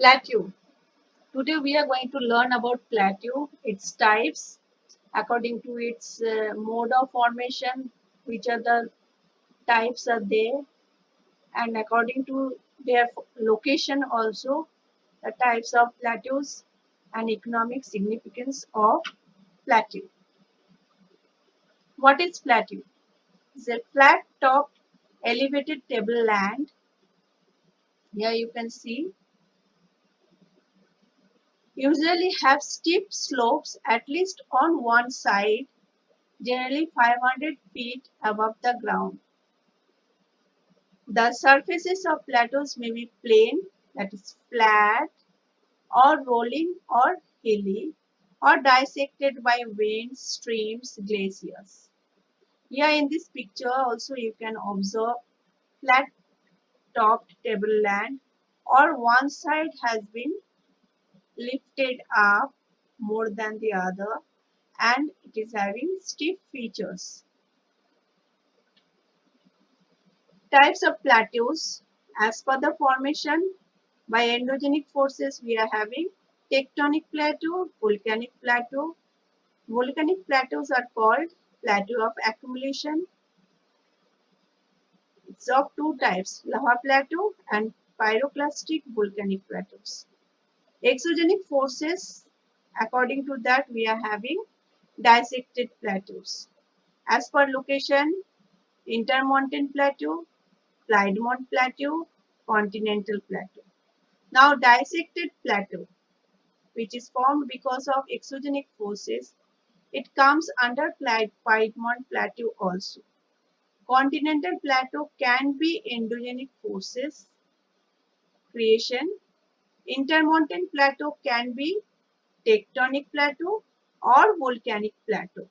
Plateau. Today we are going to learn about plateau, its types, according to its mode of formation, which are the types are there, and according to their location also, the types of plateaus and economic significance of plateau. What is plateau? It's a flat-topped elevated tableland. Here you can see usually have steep slopes at least on one side, generally 500 feet above the ground. The surfaces of plateaus may be plain, that is flat, or rolling or hilly, or dissected by veins, streams, glaciers. Here in this picture also you can observe flat topped tableland, or one side has been lifted up more than the other and it is having steep features. Types of plateaus. As per the formation by endogenic forces, we are having tectonic plateau, volcanic plateau. Volcanic plateaus are called plateau of accumulation. It's of two types, lava plateau and pyroclastic volcanic plateaus. Exogenic forces, according to that, we are having dissected plateaus. As per location, Intermontane Plateau, Piedmont Plateau, Continental Plateau. Now, dissected plateau, which is formed because of exogenic forces, it comes under Piedmont Plateau also. Continental Plateau can be endogenic forces creation. Intermontane Plateau can be tectonic plateau or volcanic plateau.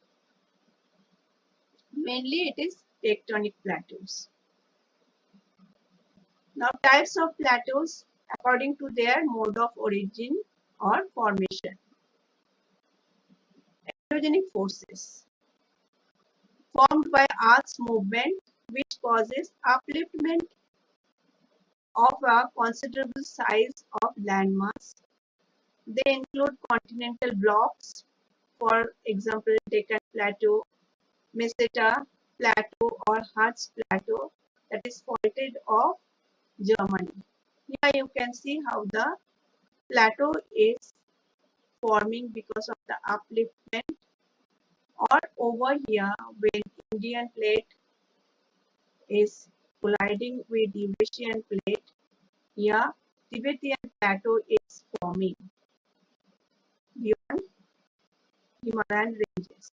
Mainly it is tectonic plateaus. Now types of plateaus according to their mode of origin or formation. Exogenic forces formed by Earth's movement which causes upliftment of a considerable size of landmass. They include continental blocks, for example Deccan Plateau, Meseta Plateau or Harz Plateau, that is faulted of Germany. Here you can see how the plateau is forming because of the upliftment, or over here when Indian plate is colliding with Eurasian plate, here Tibetan plateau is forming beyond Himalayan ranges.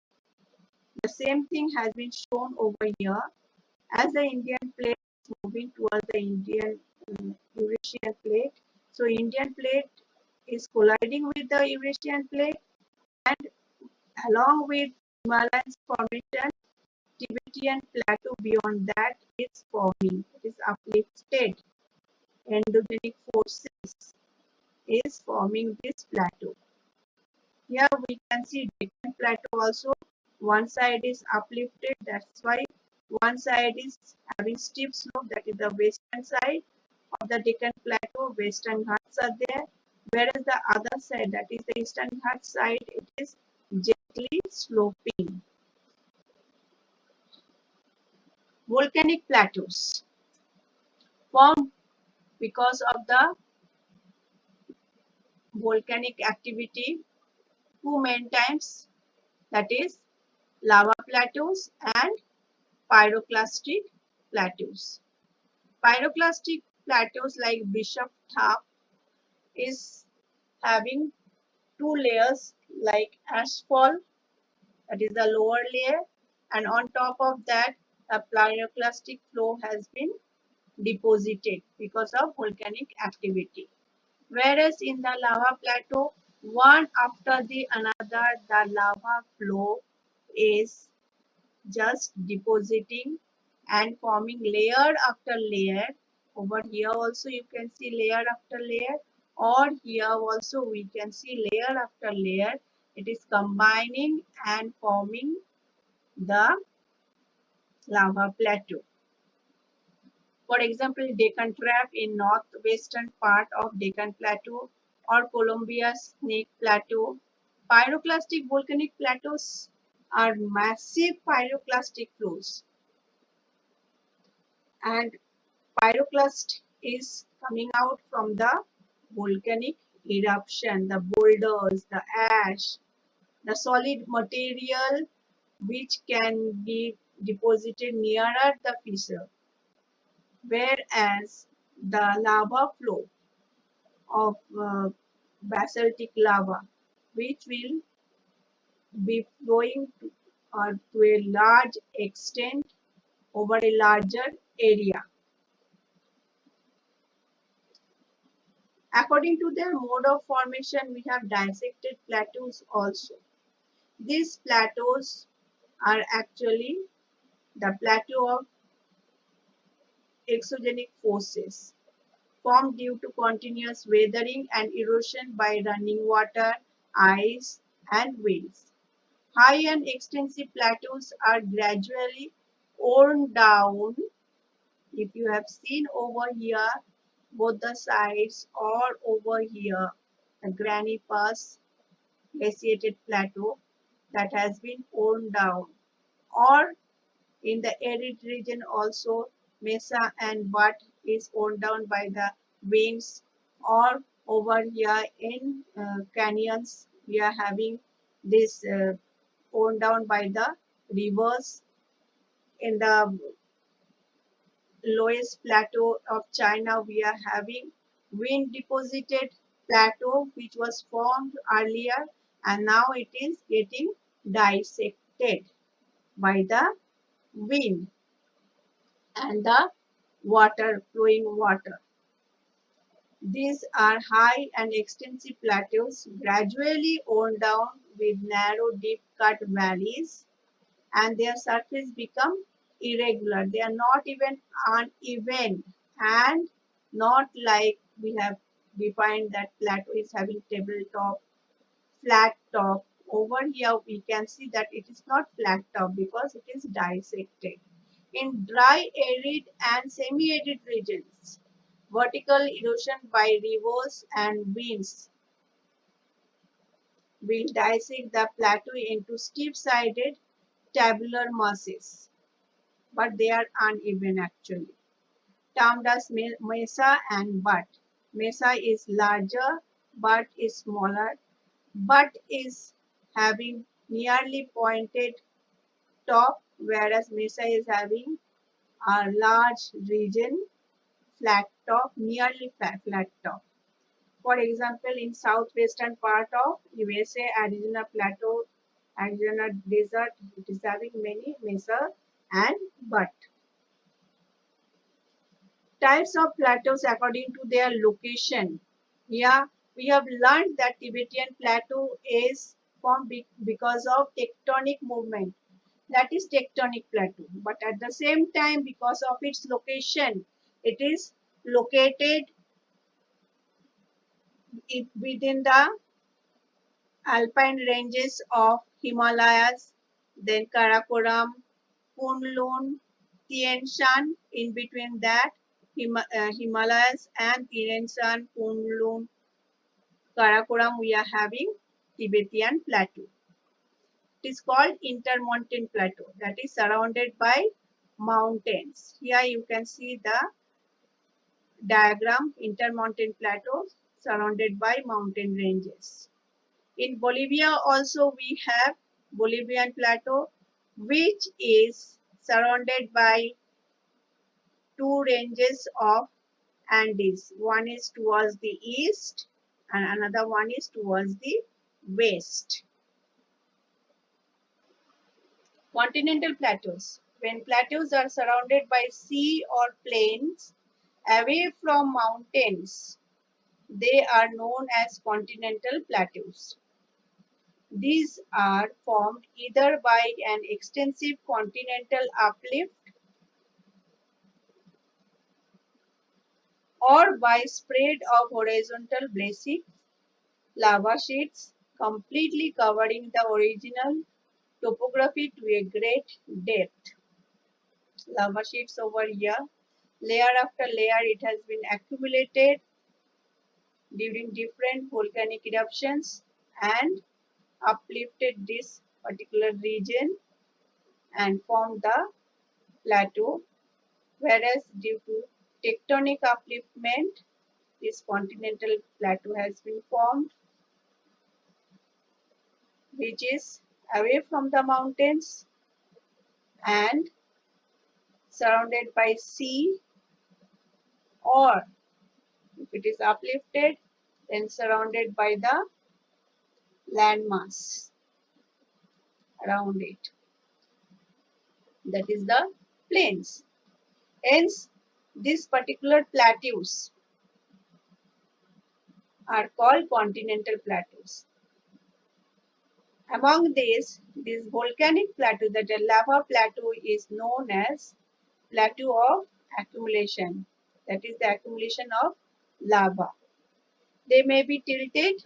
The same thing has been shown over here as the Indian plate is moving towards the Eurasian plate. So Indian plate is colliding with the Eurasian plate, and along with Himalayan formation, Tibetan plateau beyond that is forming. It is uplifted. Endogenic forces is forming this plateau. Here we can see Deccan Plateau also. One side is uplifted, that's why one side is having steep slope, that is the western side of the Deccan Plateau. Western Ghats are there, whereas the other side, that is the Eastern Ghats side, it is gently sloping. Volcanic plateaus formed because of the volcanic activity two main types, that is lava plateaus and pyroclastic plateaus. Pyroclastic plateaus like Bishop Thap is having two layers like ashfall, that is the lower layer, and on top of that a pyroclastic flow has been deposited because of volcanic activity. Whereas in the lava plateau, one after the another, the lava flow is just depositing and forming layer after layer. Over here also you can see layer after layer, or here also we can see layer after layer. It is combining and forming the lava plateau. For example, Deccan Trap in northwestern part of Deccan Plateau or Columbia's Snake Plateau. Pyroclastic volcanic plateaus are massive pyroclastic flows, and pyroclast is coming out from the volcanic eruption, the boulders, the ash, the solid material which can be deposited nearer the fissure, whereas the lava flow of basaltic lava, which will be flowing to a large extent over a larger area. According to their mode of formation, we have dissected plateaus also. These plateaus are actually the plateau of exogenic forces formed due to continuous weathering and erosion by running water, ice, and winds. High and extensive plateaus are gradually worn down. If you have seen over here, both the sides or over here, the Granny Pass glaciated plateau that has been worn down, or in the arid region also mesa and butt is worn down by the winds, or over here in canyons we are having this worn down by the rivers. In the lowest plateau of China we are having wind deposited plateau which was formed earlier, and now it is getting dissected by the wind and the flowing water. These are high and extensive plateaus gradually worn down with narrow deep cut valleys, and their surface become irregular. They are not even uneven and not like we have defined that plateau is having tabletop, flat top. Over here we can see that it is not flat top because it is dissected. In dry, arid and semi-arid regions, vertical erosion by rivers and winds will dissect the plateau into steep-sided tabular masses, but they are uneven actually. Termed as mesa and butt. Mesa is larger, butt is smaller. Butt is having nearly pointed top, whereas mesa is having a large region, flat top, nearly flat top. For example, in southwestern part of USA, Arizona Plateau, Arizona Desert, it is having many mesa and butt. Types of plateaus according to their location. Yeah, we have learned that Tibetan Plateau is formed because of tectonic movement. That is tectonic plateau. But at the same time, because of its location, it is located within the alpine ranges of Himalayas, then Karakoram, Kunlun, Tien Shan. In between that, Himalayas and Tien Shan, Kunlun, Karakoram, we are having Tibetan Plateau. It is called Intermountain Plateau, that is surrounded by mountains. Here you can see the diagram, Intermountain Plateau surrounded by mountain ranges. In Bolivia also we have Bolivian Plateau, which is surrounded by two ranges of Andes. One is towards the east and another one is towards the west. Continental plateaus. When plateaus are surrounded by sea or plains away from mountains, they are known as continental plateaus. These are formed either by an extensive continental uplift or by spread of horizontal basic lava sheets completely covering the original topography to a great depth. Lava sheets over here. Layer after layer it has been accumulated during different volcanic eruptions and uplifted this particular region and formed the plateau, whereas due to tectonic upliftment this continental plateau has been formed, which is away from the mountains and surrounded by sea, or if it is uplifted then surrounded by the landmass around it, that is the plains. Hence these particular plateaus are called continental plateaus. Among these, this volcanic plateau, that a lava plateau, is known as plateau of accumulation. That is the accumulation of lava. They may be tilted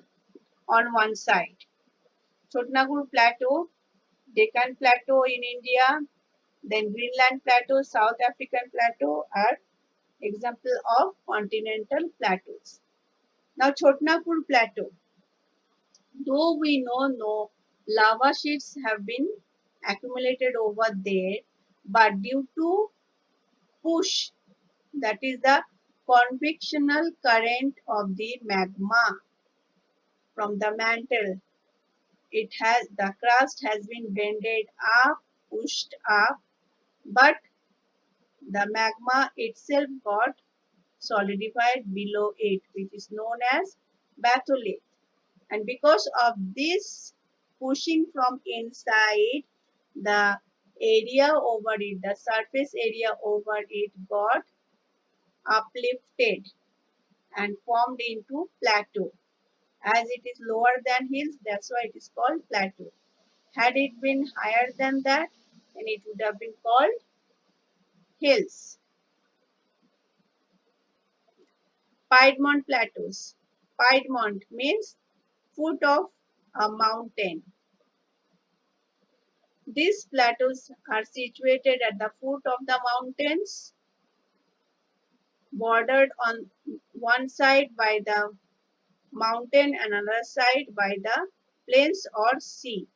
on one side. Chotnagur Plateau, Deccan Plateau in India, then Greenland Plateau, South African Plateau are example of continental plateaus. Now Chotnagur Plateau, though we know no lava sheets have been accumulated over there, but due to push, that is the convectional current of the magma from the mantle, it has the crust has been bended up, pushed up, but the magma itself got solidified below it, which is known as batholith. And because of this pushing from inside, the area over it, the surface area over it got uplifted and formed into plateau. As it is lower than hills, that's why it is called plateau. Had it been higher than that, then it would have been called hills. Piedmont Plateaus. Piedmont means foot of a mountain. These plateaus are situated at the foot of the mountains, bordered on one side by the mountain and another side by the plains or sea.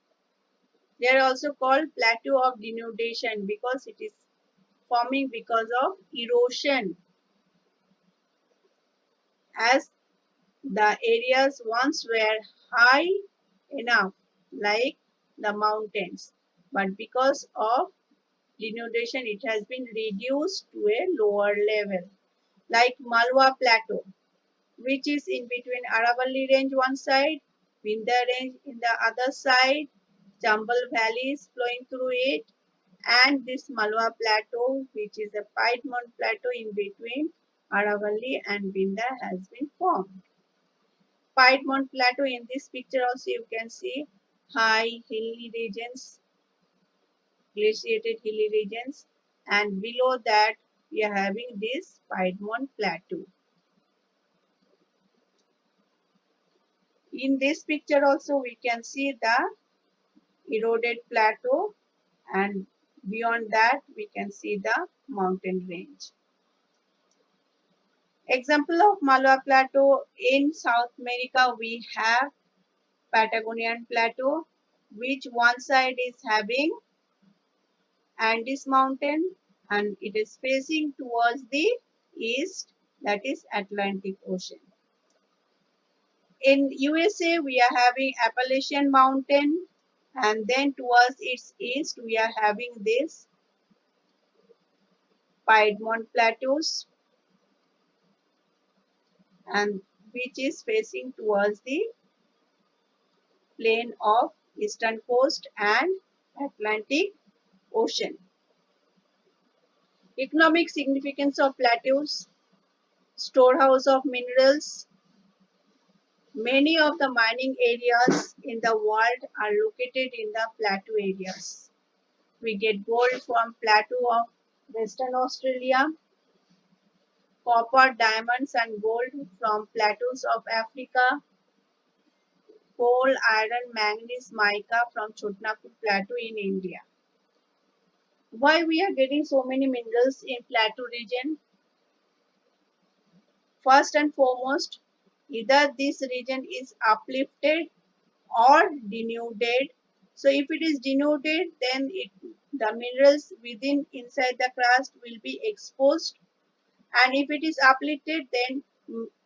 They are also called plateau of denudation because it is forming because of erosion, as the areas once were high enough like the mountains, but because of denudation it has been reduced to a lower level, like Malwa Plateau, which is in between Aravalli Range one side, Vindhya Range in the other side, Chambal Valley is flowing through it, and this Malwa Plateau, which is a Piedmont Plateau in between Aravalli and Vindhya, has been formed. Piedmont Plateau, in this picture also you can see high hilly regions, glaciated hilly regions, and below that we are having this Piedmont Plateau. In this picture also we can see the eroded plateau, and beyond that we can see the mountain range. Example of Malwa Plateau, in South America we have Patagonian Plateau, which one side is having Andes Mountain and it is facing towards the east, that is Atlantic Ocean. In USA we are having Appalachian Mountain, and then towards its east we are having this Piedmont Plateaus, and which is facing towards the plain of eastern coast and Atlantic Ocean. Economic significance of plateaus: storehouse of minerals. Many of the mining areas in the world are located in the plateau areas. We get gold from plateau of Western Australia, copper, diamonds and gold from plateaus of Africa, coal, iron, manganese, mica from Chotnagur Plateau in India. Why we are getting so many minerals in plateau region? First and foremost, either this region is uplifted or denuded. So if it is denuded, then the minerals within inside the crust will be exposed, and if it is uplifted, then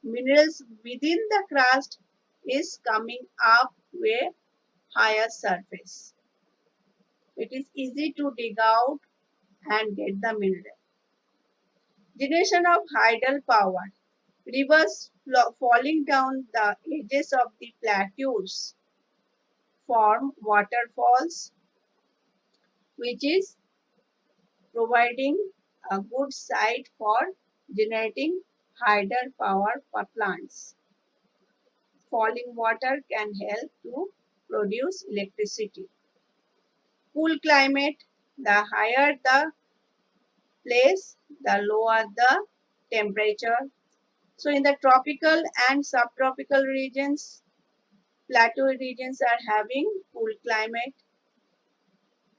minerals within the crust is coming up to a higher surface. It is easy to dig out and get the mineral. Generation of tidal power. Rivers falling down the edges of the plateaus form waterfalls, which is providing a good site for generating tidal power for plants. Falling water can help to produce electricity. Cool climate, the higher the place, the lower the temperature. So in the tropical and subtropical regions, plateau regions are having cool climate.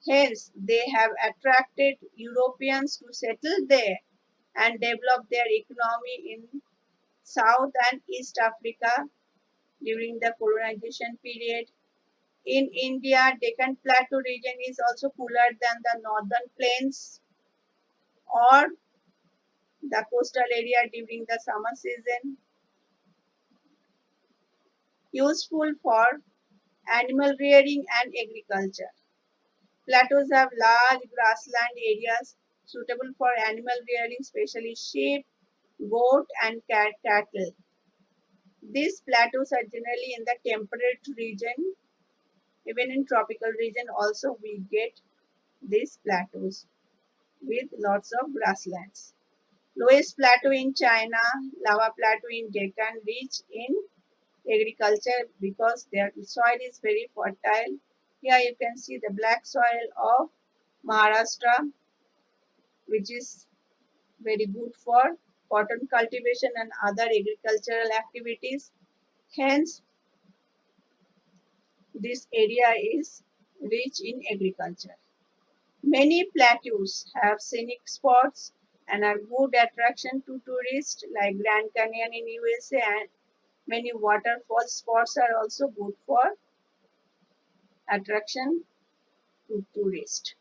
Hence, they have attracted Europeans to settle there and develop their economy in South and East Africa during the colonization period. In India, Deccan Plateau region is also cooler than the northern plains or the coastal area during the summer season. Useful for animal rearing and agriculture. Plateaus have large grassland areas suitable for animal rearing, especially sheep, goat, and cattle. These plateaus are generally in the temperate region. Even in tropical region also we get these plateaus with lots of grasslands. Lowest plateau in China, lava plateau in Deccan, rich in agriculture because their soil is very fertile. Here you can see the black soil of Maharashtra, which is very good for cotton cultivation and other agricultural activities. Hence, this area is rich in agriculture. Many plateaus have scenic spots and are good attraction to tourists like Grand Canyon in USA, and many waterfall spots are also good for attraction to tourists.